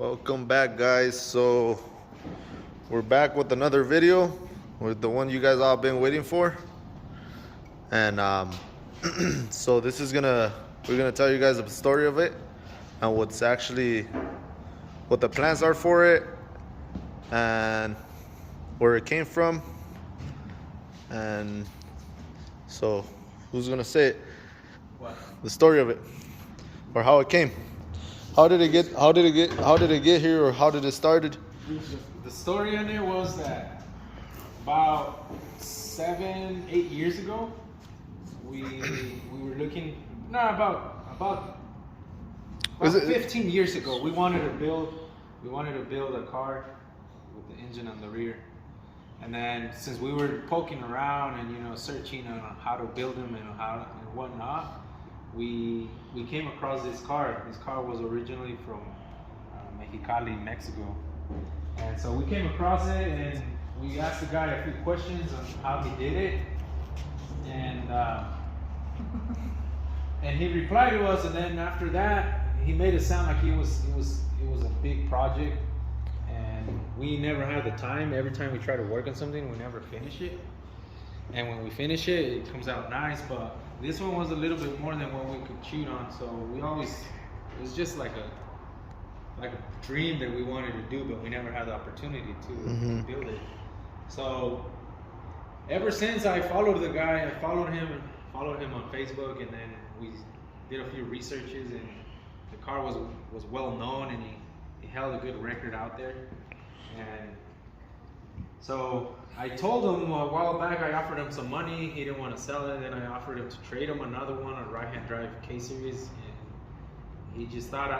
Welcome back, guys. So we're back with another video, with the one you guys all been waiting for. And so this is we're gonna tell you guys the story of it and what the plans are for it and where it came from. And so who's gonna say it? What? The story of it, or how it came. How did it get here, or how did it started? The story on it was that about 7-8 years ago, we were looking. No, about 15 years ago, we wanted to build a car with the engine on the rear. And then since we were poking around and searching on how to build them and whatnot, we came across this car. This car was originally from Mexicali, Mexico. And so we came across it and we asked the guy a few questions on how he did it. And he replied to us, and then after that, he made it sound like it was a big project, and we never had the time. Every time we try to work on something, we never finish it. And when we finish it, it comes out nice, but this one was a little bit more than what we could cheat on. So it was just like a dream that we wanted to do, but we never had the opportunity to build it. So ever since I followed the guy, I followed him on Facebook, and then we did a few researches, and the car was well known, and he held a good record out there. And so I told him a while back, I offered him some money. He didn't want to sell it. Then I offered him to trade him another one, a right-hand drive K-Series. And he just thought,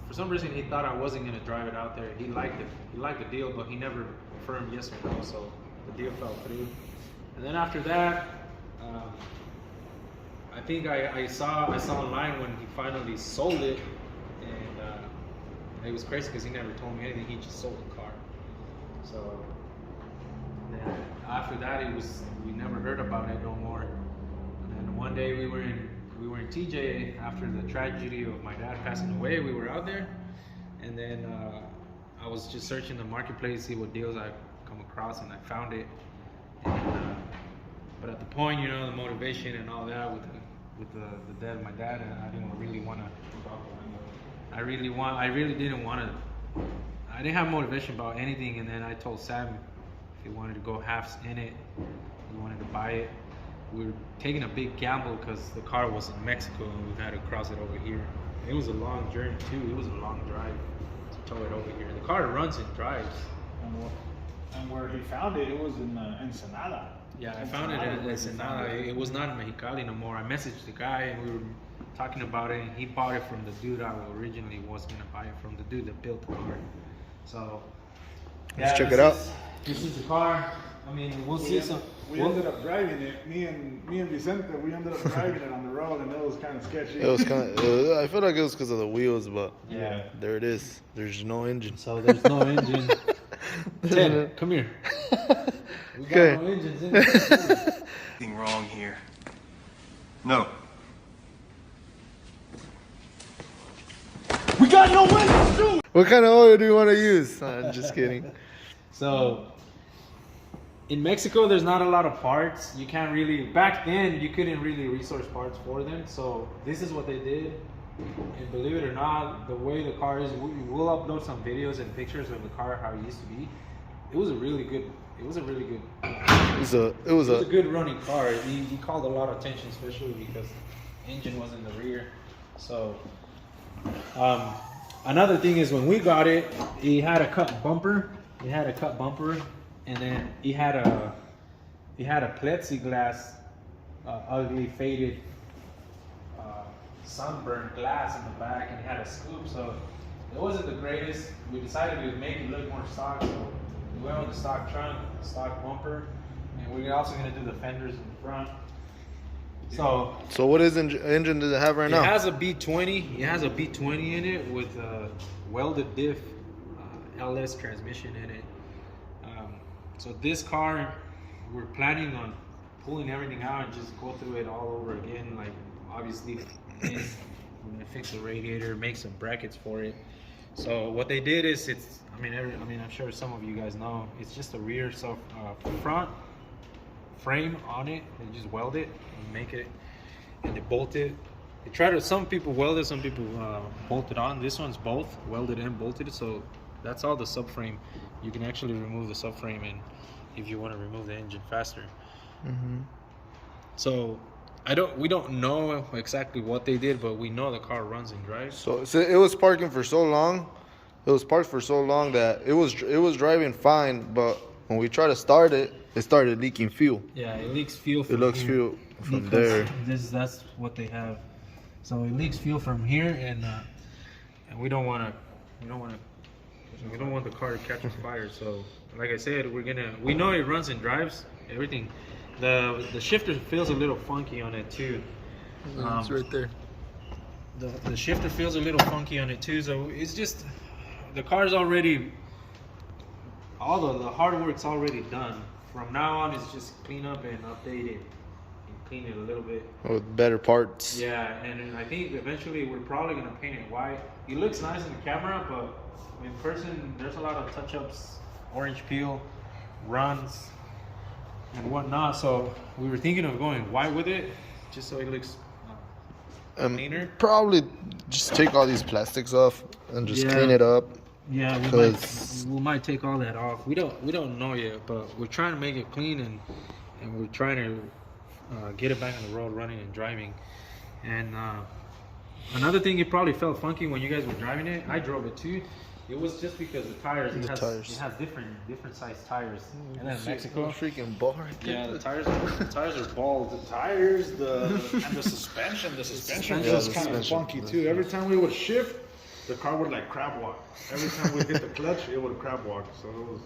for some reason, he thought I wasn't going to drive it out there. He liked it. He liked the deal, but he never confirmed yes or no. So the deal fell through. And then after that, I think I saw online when he finally sold it, and it was crazy because he never told me anything. He just sold the car. So then after that, we never heard about it no more. And then one day we were in TJ after the tragedy of my dad passing away. We were out there, and then I was just searching the marketplace to see what deals I come across, and I found it. And, but at the point, the motivation and all that with the death of my dad, I didn't really want to. I didn't have motivation about anything. And then I told Sam if he wanted to go halves in it, he wanted to buy it. We were taking a big gamble because the car was in Mexico and we had to cross it over here. It was a long journey too. It was a long drive to tow it over here. The car runs and drives. And where he found it, it was in Ensenada. Yeah, I found it in Ensenada. It was not in Mexicali no more. I messaged the guy and we were talking about it, and he bought it from the dude I originally was going to buy it from, the dude that built the car. So Let's check it out. This is the car. I mean, we'll see some. We ended up driving it. Me and Vicente, we ended up driving it on the road, and it was kind of sketchy. It was kind of. I feel like it was because of the wheels, but Yeah. there it is. There's no engine. So there's no engine. Ted, come here. We got Okay. no engines in it. Nothing wrong here. No. We got no windows, dude! What kind of oil do you want to use? I'm just kidding. So in Mexico, there's not a lot of parts. You can't really, back then, you couldn't really resource parts for them. So this is what they did. And believe it or not, the way the car is, we'll upload some videos and pictures of the car, how it used to be. It was a really good It was a good running car. He called a lot of attention, especially because the engine was in the rear. So another thing is when we got it, he had a cut bumper. And then he had a plexiglass, ugly faded sunburned glass in the back, and it had a scoop. So it wasn't the greatest. We decided to make it look more stock. So we went with the stock trunk, stock bumper, and we're also going to do the fenders in the front. So what engine does it have right now? It has a B20. It has a B20 in it with a welded diff LS transmission in it. So this car, we're planning on pulling everything out and just go through it all over again. Like obviously, we're gonna fix the radiator, make some brackets for it, So what they did is I'm sure some of you guys know, it's just a rear front frame on it. They just weld it and make it, and they bolt it. They try to, some people weld it, some people bolt it on. This one's both welded and bolted, so that's all the subframe. You can actually remove the subframe, and if you want to remove the engine faster. So we don't know exactly what they did, but we know the car runs and drives. So it was parking for so long. It was parked for so long that it was driving fine, but when we tried to start it, it started leaking fuel. Yeah, it leaks fuel from It leaks here fuel from because there. that's what they have. So it leaks fuel from here, and we don't want the car to catch on fire. So like I said, we know it runs and drives everything. The shifter feels a little funky on it too. It's right there. The shifter feels a little funky on it too. So it's just, the car's already, all the hard work's already done. From now on, it's just clean up and update it and clean it a little bit With better parts. Yeah, and I think eventually we're probably gonna paint it white. It looks nice in the camera, but in person, there's a lot of touch-ups, orange peel, runs, and whatnot. So we were thinking of going white with it, just so it looks cleaner. Probably just take all these plastics off and just clean it up. Yeah, we might take all that off. We don't know yet, but we're trying to make it clean, and we're trying to get it back on the road, running and driving. And another thing, it probably felt funky when you guys were driving it. I drove it too. It was just because the tires. It has different size tires. And then Mexico, freaking bar. yeah, the tires are bald. The tires, and the suspension. The suspension was kind of funky too. Every time we would shift, the car would like crab walk. Every time we hit the clutch, it would crab walk. So it was.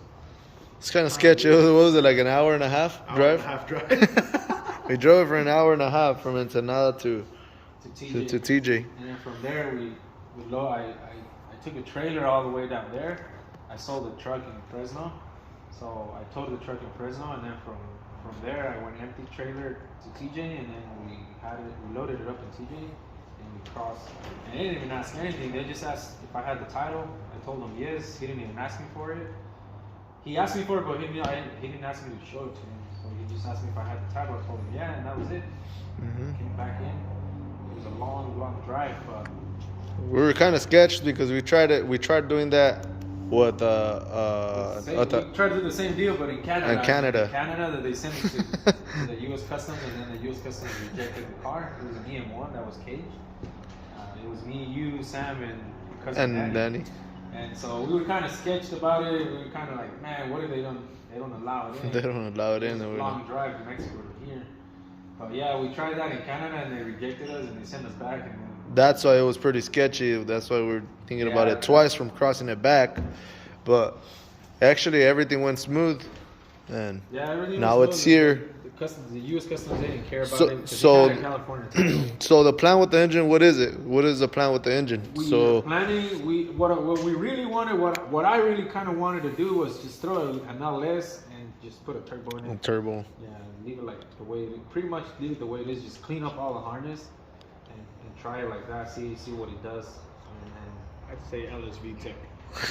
It's kind of sketchy. What was it, like an hour and a half drive? Drive. We drove it for an hour and a half from Ensenada to TJ. And then from there, I took a trailer all the way down there. I sold the truck in Fresno, so I towed the truck in Fresno, and then from there I went empty trailer to TJ, and then we loaded it up in TJ, and we crossed. And they didn't even ask anything. They just asked if I had the title. I told them yes. He didn't even ask me for it. He asked me for it, but he didn't ask me to show it to him. So he just asked me if I had the title. I told him yeah, and that was it. Came back in. It was a long drive, but We were kind of sketched because we tried doing that with we tried to do the same deal, but in Canada. In Canada. In Canada, they sent it to the U.S. Customs, and then the U.S. Customs rejected the car. It was an EM1 that was caged. It was me, you, Sam, and cousin Danny. And so we were kind of sketched about it. We were kind of like, man, what if they don't allow it in? They don't allow it in. It was a long drive from Mexico to here. But yeah, we tried that in Canada, and they rejected us, and they sent us back. And that's why it was pretty sketchy. That's why we were thinking about it twice from crossing it back. But actually, everything went smooth, and now it's here. The U.S. Customs didn't care about it. So California so the plan with the engine, what is it? What is the plan with the engine? What we really wanted, what I really kind of wanted to do was just throw an LS and just put a turbo in it. Turbo. Yeah, leave it like the way pretty much leave it the way it is. Just clean up all the harness and try it like that. See what it does. And then I'd say LS VTEC.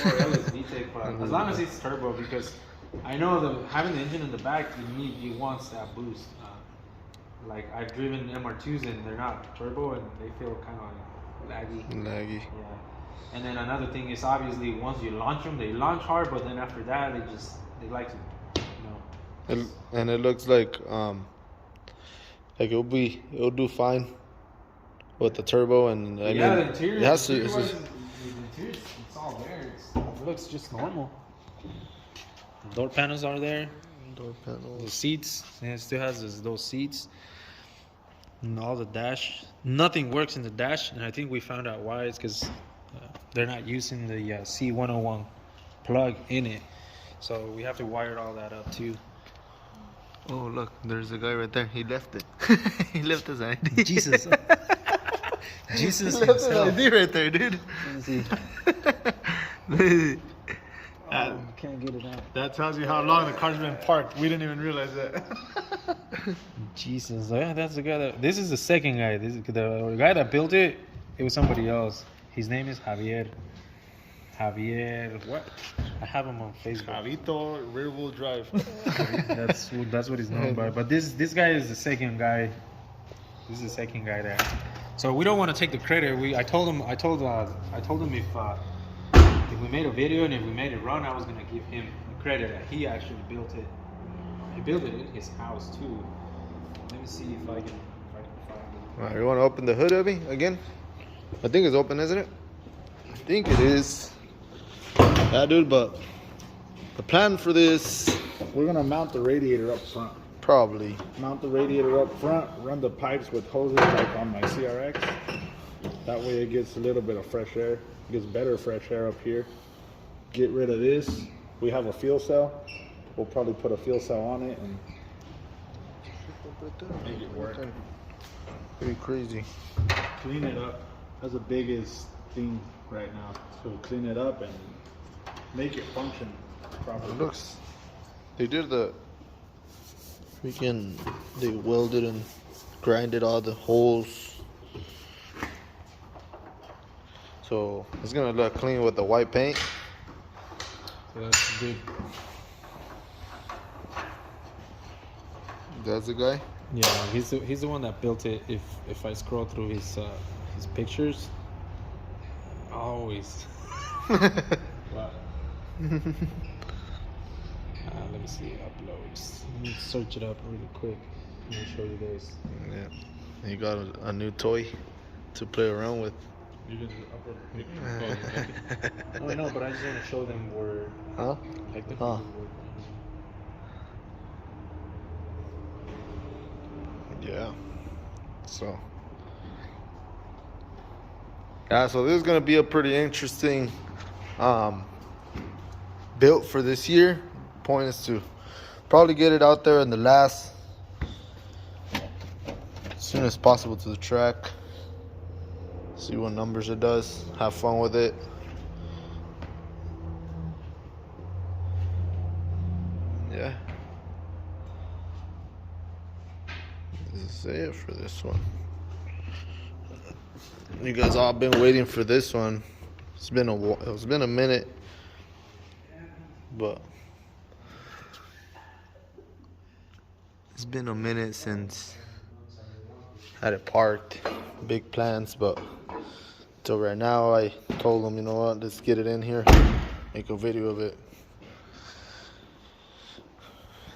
or LS VTEC, but as long as it's turbo, because I know having the engine in the back, it wants that boost. Like I've driven MR2s and they're not turbo and they feel kind of like laggy. Yeah. And then another thing is obviously once you launch them, they launch hard, but then after that they like to, And it looks like it'll do fine with the turbo, and the interior. The interior, it's all there. It looks just normal. The door panels are there. The seats, and it still has those seats. And all the dash. Nothing works in the dash, and I think we found out why. It's because they're not using the C101 plug in it. So we have to wire all that up too. Oh, look, there's a guy right there. He left it. He left his ID. Jesus. Jesus He left his himself. ID right there, dude. Can't get it out. That tells you how long the car's been parked. We didn't even realize that. Jesus, yeah, that's the guy this is the second guy. The guy that built it. It was somebody else. His name is Javier. Javier, what? I have him on Facebook. Javito rear wheel drive. That's what he's known by. But this guy is the second guy. This is the second guy there. So we don't want to take the credit. I told him if we made a video and if we made it run, I was gonna give him the credit that he actually built it. He built it in his house too. Let me see if I can find it. Alright, you want to open the hood, Abby, again? I think it's open, isn't it? I think it is. Yeah, dude, but the plan for this, We're gonna mount the radiator up front. probably. Mount the radiator up front, run the pipes with hoses like on my CRX. That way it gets a little bit of fresh air. It gets better fresh air up here. Get rid of this. We have a fuel cell. We'll probably put a fuel cell on it and make it work. Pretty crazy. Clean it up. That's the biggest thing right now. So clean it up and make it function properly. It looks, they did the freaking, they welded and grinded all the holes. So it's gonna look clean with the white paint. So that's good. That's the guy. Yeah, he's the one that built it. If I scroll through his pictures, always. Wow. Let me see uploads. Let me search it up really quick. Let me show you guys. Yeah, he got a new toy to play around with. You can upload the picture. Oh, no, but I just want to show them where. Huh? Like the Huh. Yeah. So. Yeah, so this is gonna be a pretty interesting build for this year. Point is to probably get it out there in the last, as soon as possible to the track. See what numbers it does. Have fun with it. Yeah. This is it for this one. You guys all been waiting for this one. It's been a minute, but it's been a minute since I had it parked. Big plans, but till right now I told them, you know what, let's get it in here, make a video of it.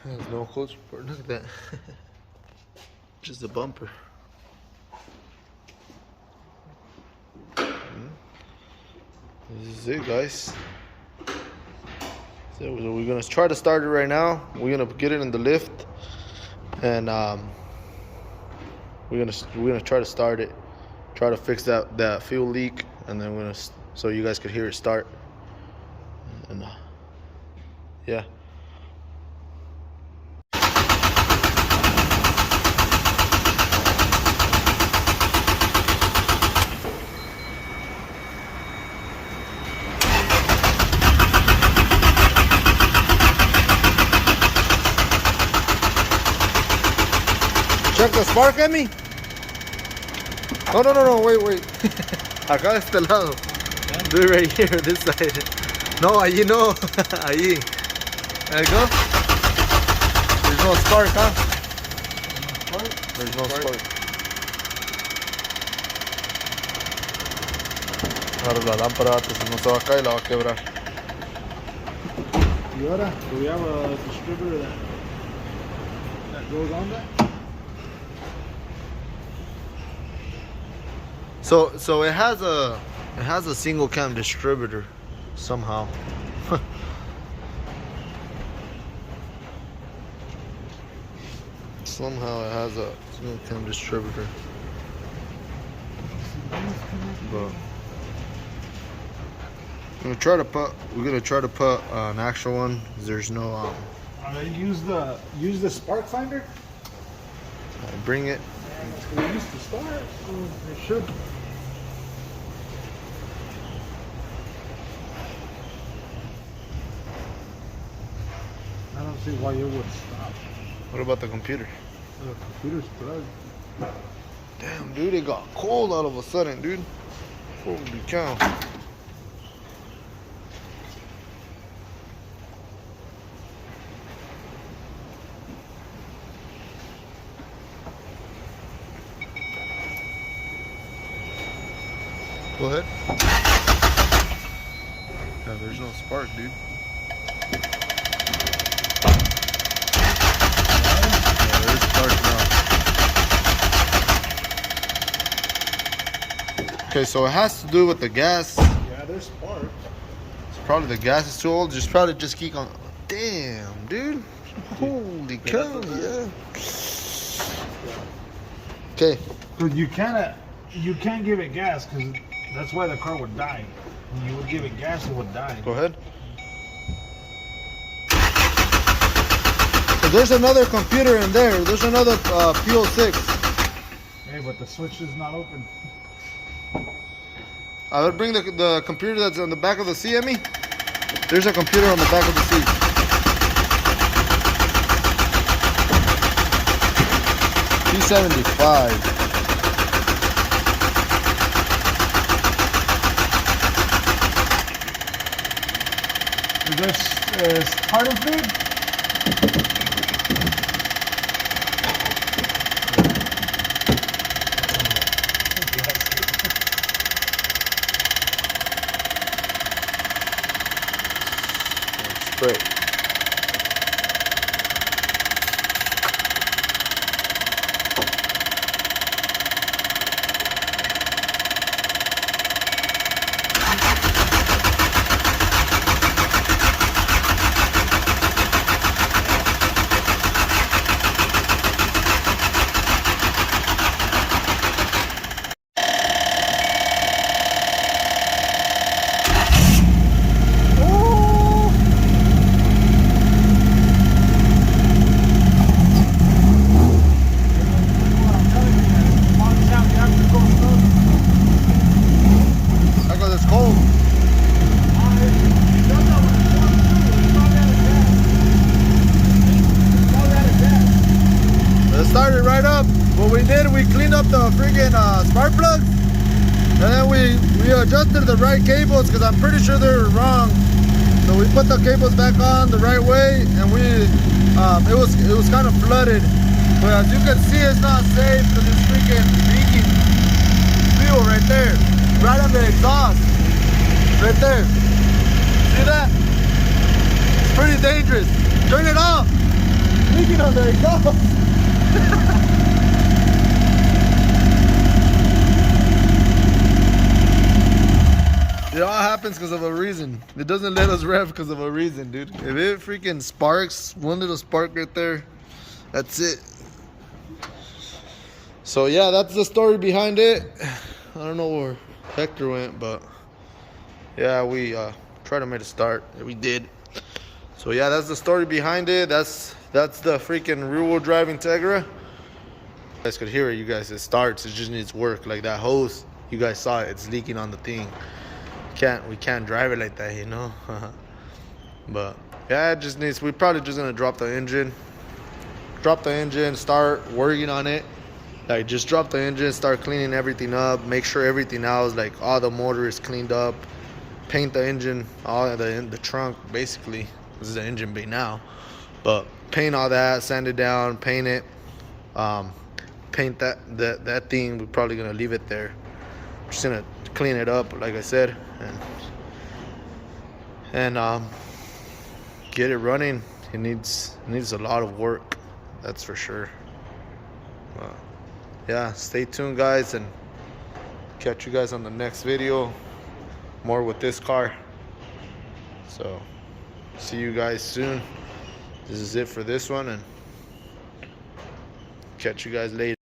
There's no coach report. Look at that. Just a bumper. This is it, guys. So we're gonna try to start it right now. We're gonna get it in the lift, and we're gonna try to start it. Try to fix that fuel leak, and then we're gonna, so you guys could hear it start. And yeah. Check the spark at me. No, wait. Acá de este lado. Do it right here, this side. No, allí no. Allí. There you go. There's no spark, huh? There's no spark. Ahora la lámpara, si no se va a caer, la va a quebrar. Y ahora, do we have a distributor that goes on that? So it has a single cam distributor somehow. Somehow it has a single cam distributor. But we're gonna try to put an actual one. There's no Use the spark finder. bring it. We used to start. So it should. I don't see why it would stop. What about the computer? The computer's plugged. Damn, dude, it got cold all of a sudden, dude. Holy cow. Go ahead. Yeah, there's no spark, dude. Yeah, there's spark now. Okay, so it has to do with the gas. Yeah, there's spark. It's probably the gas is too old. Just probably just keep on. Damn, dude. Holy cow, yeah. Okay. Because you can't give it gas because that's why the car would die. When you would give it gas, it would die. Go ahead. So there's another computer in there. There's another PO6. Hey, but the switch is not open. I would bring the computer that's on the back of the CME. There's a computer on the back of the seat. P75. Is this part of it? Spray. Because it's cold. It started right up. What we did, we cleaned up the freaking spark plugs, and then we adjusted the right cables because I'm pretty sure they were wrong. So we put the cables back on the right way, and it was kind of flooded. But as you can see, it's not safe because it's freaking leaking fuel right there, right on the exhaust, right there. See that? It's pretty dangerous. Turn it off. It's leaking on the exhaust. It all happens because of a reason. It doesn't let us rev because of a reason, dude. If it freaking sparks, one little spark right there, that's it. So yeah, that's the story behind it. I don't know where Hector went, but yeah, we tried to make a start. We did. So yeah, that's the story behind it. That's the freaking rear-wheel drive Integra. You guys could hear it. You guys, it starts. It just needs work. Like that hose, you guys saw it. It's leaking on the thing. We can't drive it like that, you know. But yeah, it just needs. We probably just gonna drop the engine. Start working on it. Like just drop the engine, start cleaning everything up, make sure everything else, like all the motor is cleaned up, paint the engine, all the trunk basically. This is the engine bay now, but paint all that, sand it down, paint it, paint that thing. We're probably gonna leave it there. Just gonna clean it up, like I said, and get it running. It needs a lot of work, that's for sure. Yeah, stay tuned, guys, and catch you guys on the next video. More with this car. So see you guys soon. This is it for this one, and catch you guys later.